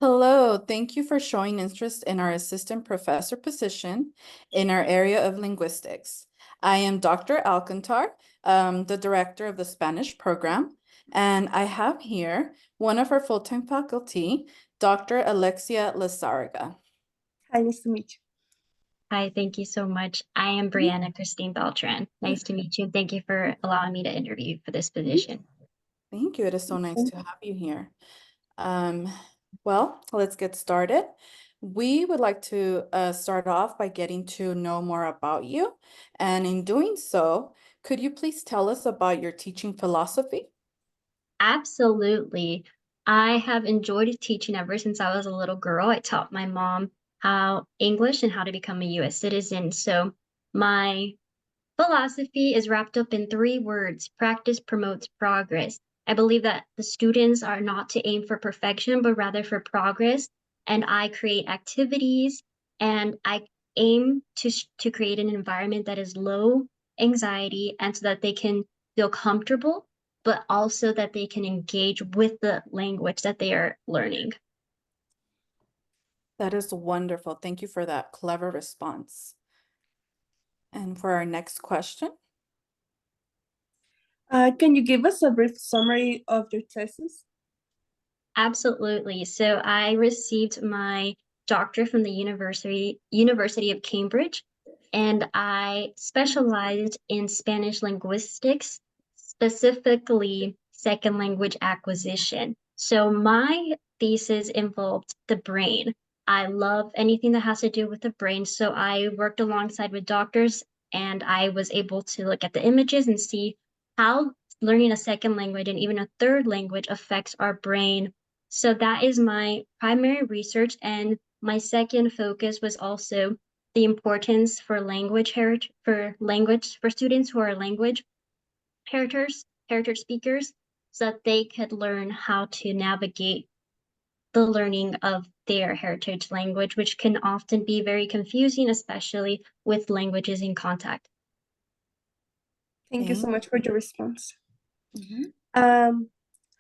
Hello, thank you for showing interest in our assistant professor position in our area of linguistics. I am Dr. Alcantar, the director of the Spanish program, and I have here one of our full-time faculty, Dr. Alexia Lizarraga. Hi, nice to meet Hi, thank you so much. I am Brianna Christine Beltran. Nice to meet you. And thank you for allowing me to interview for this position. Thank you. It is so nice you. to have you here. Well, let's get started. We would like to start off by getting to know more about you. And in doing so, could you please tell us about your teaching philosophy? Absolutely. I have enjoyed teaching ever since I was a little girl. I taught my mom how English and how to become a US citizen. So my philosophy is wrapped up in three words: practice promotes progress. I believe that the students are not to aim for perfection, but rather for progress. And I create activities and I aim to create an environment that is low anxiety and so that they can feel comfortable, but also that they can engage with the language that they are learning. That is wonderful. Thank you for that clever response. And for our next question, Can you give us a brief summary of your thesis? Absolutely. So I received my doctorate from the University of Cambridge, and I specialized in Spanish linguistics, specifically second language acquisition. So my thesis involved the brain. I love anything that has to do with the brain. So I worked alongside with doctors and I was able to look at the images and see how learning a second language and even a third language affects our brain. So that is my primary research. And my second focus was also the importance for language heritage, for students who are language heritage speakers, so that they could learn how to navigate the learning of their heritage language, which can often be very confusing, especially with languages in contact. Thank you so much for your response. Mhm.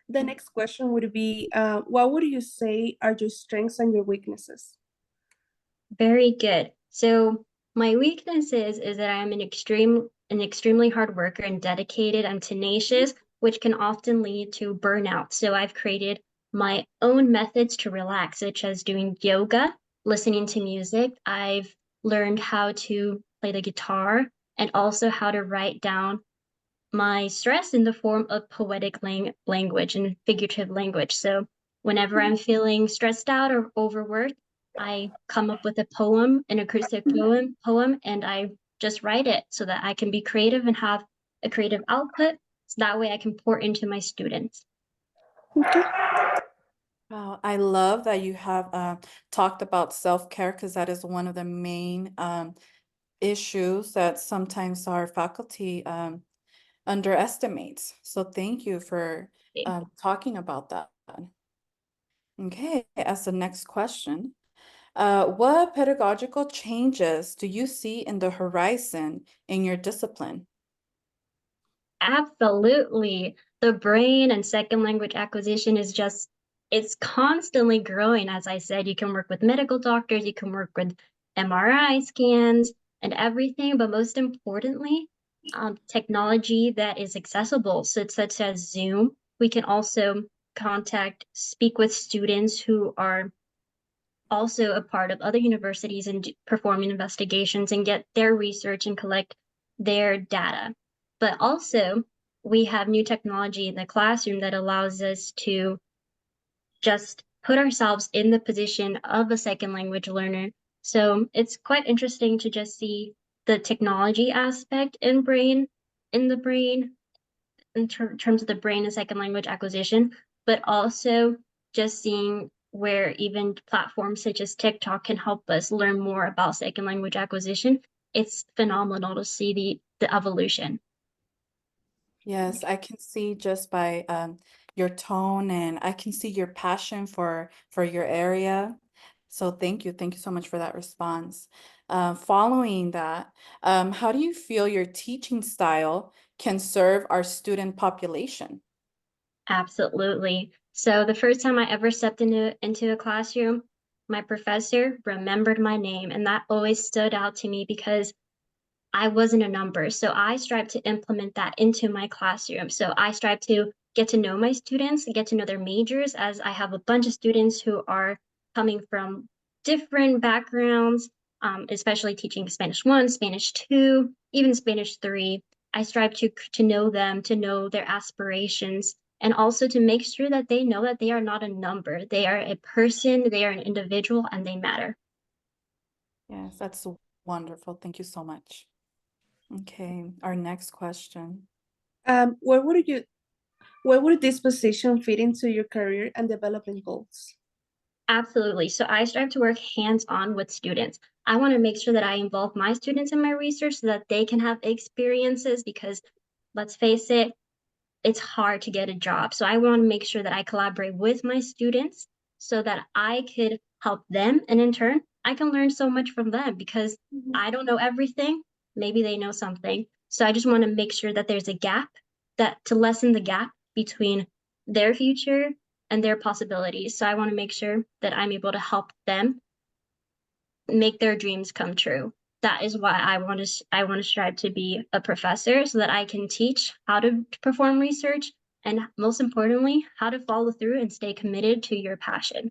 The next question would be, what would you say are your strengths and your weaknesses? Very good. So my weaknesses is that I'm an extremely hard worker and dedicated. I'm tenacious, which can often lead to burnout. So I've created my own methods to relax, such as doing yoga, listening to music. I've learned how to play the guitar and also how to write down my stress in the form of poetic language and figurative language. So whenever I'm feeling stressed out or overworked, I come up with a poem, an acoustic poem, and I just write it so that I can be creative and have a creative output. So that way I can pour into my students. Okay. Wow, I love that you have talked about self-care because that is one of the main issues that sometimes our faculty underestimates. So thank you for talking about that. Okay, as the next question, what pedagogical changes do you see in the horizon in your discipline? Absolutely. The brain and second language acquisition is just, it's constantly growing. As I said, you can work with medical doctors, you can work with MRI scans and everything, but most importantly, technology that is accessible. So such as Zoom, we can also speak with students who are also a part of other universities and performing investigations and get their research and collect their data. But also, we have new technology in the classroom that allows us to just put ourselves in the position of a second language learner. So it's quite interesting to just see the technology aspect in the brain, terms of the brain and second language acquisition, but also just seeing where even platforms such as TikTok can help us learn more about second language acquisition. It's phenomenal to see the evolution. Yes, I can see just by your tone, and I can see your passion for your area. So thank you so much for that response. Following that, how do you feel your teaching style can serve our student population? Absolutely. So the first time I ever stepped into a classroom, my professor remembered my name, and that always stood out to me because I wasn't a number. So I strive to implement that into my classroom. So I strive to get to know my students, get to know their majors, as I have a bunch of students who are coming from different backgrounds, especially teaching Spanish 1, Spanish 2, even Spanish 3. I strive to know them, to know their aspirations, and also to make sure that they know that they are not a number. They are a person, they are an individual, and they matter. Yes, that's wonderful. Thank you so much. Okay, our next question. Where would this position fit into your career and development goals? Absolutely. So I strive to work hands-on with students. I want to make sure that I involve my students in my research so that they can have experiences because let's face it, it's hard to get a job. So I want to make sure that I collaborate with my students so that I could help them. And in turn, I can learn so much from them because I don't know everything. Maybe they know something. So I just want to make sure that there's a gap that to lessen the gap between their future and their possibilities. So I want to make sure that I'm able to help them make their dreams come true. That is why I want to strive to be a professor so that I can teach how to perform research and most importantly, how to follow through and stay committed to your passion.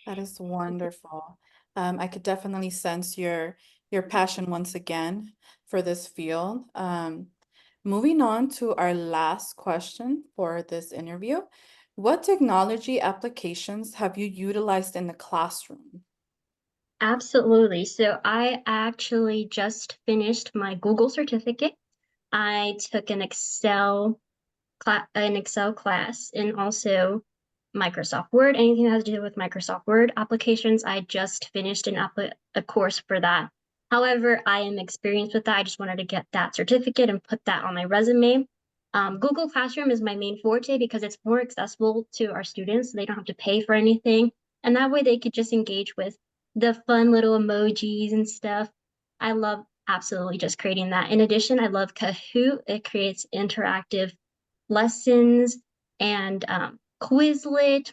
That is wonderful. I could definitely sense your passion once again for this field. Moving on to our last question for this interview. What technology applications have you utilized in the classroom? Absolutely. So I actually just finished my Google certificate. I took an Excel class and also Microsoft Word, anything that has to do with Microsoft Word applications. I just finished a course for that. However, I am experienced with that. I just wanted to get that certificate and put that on my resume. Google Classroom is my main forte because it's more accessible to our students. So they don't have to pay for anything. And that way they could just engage with the fun little emojis and stuff. I love absolutely just creating that. In addition, I love Kahoot. It creates interactive lessons and Quizlet,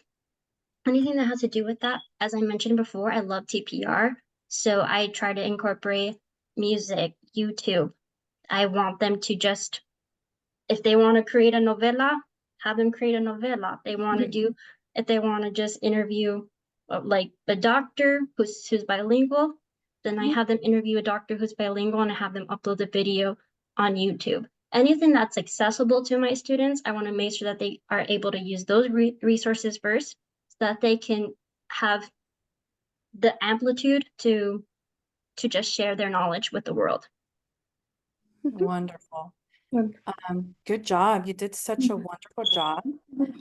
anything that has to do with that. As I mentioned before, I love TPR. So I try to incorporate music, YouTube. I want them to just, if they want to create a novela, have them create a novela. If they want to just interview like a doctor who's bilingual, then I have them interview a doctor who's bilingual and I have them upload the video on YouTube. Anything that's accessible to my students, I want to make sure that they are able to use those resources first so that they can have the amplitude to just share their knowledge with the world. Wonderful. Wonderful. Good job. You did such a wonderful job.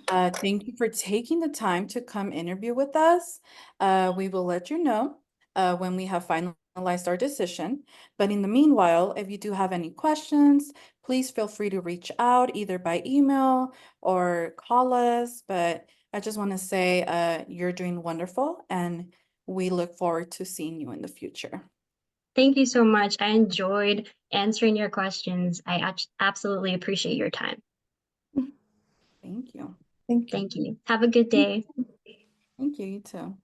Thank you for taking the time to come interview with us. We will let you know when we have finalized our decision. But in the meanwhile, if you do have any questions, please feel free to reach out either by email or call us. But I just want to say you're doing wonderful and we look forward to seeing you in the future. Thank you so much. I enjoyed answering your questions. I absolutely appreciate your time. Thank you. Thank you. Thank you. Have a good day. Thank you, you too.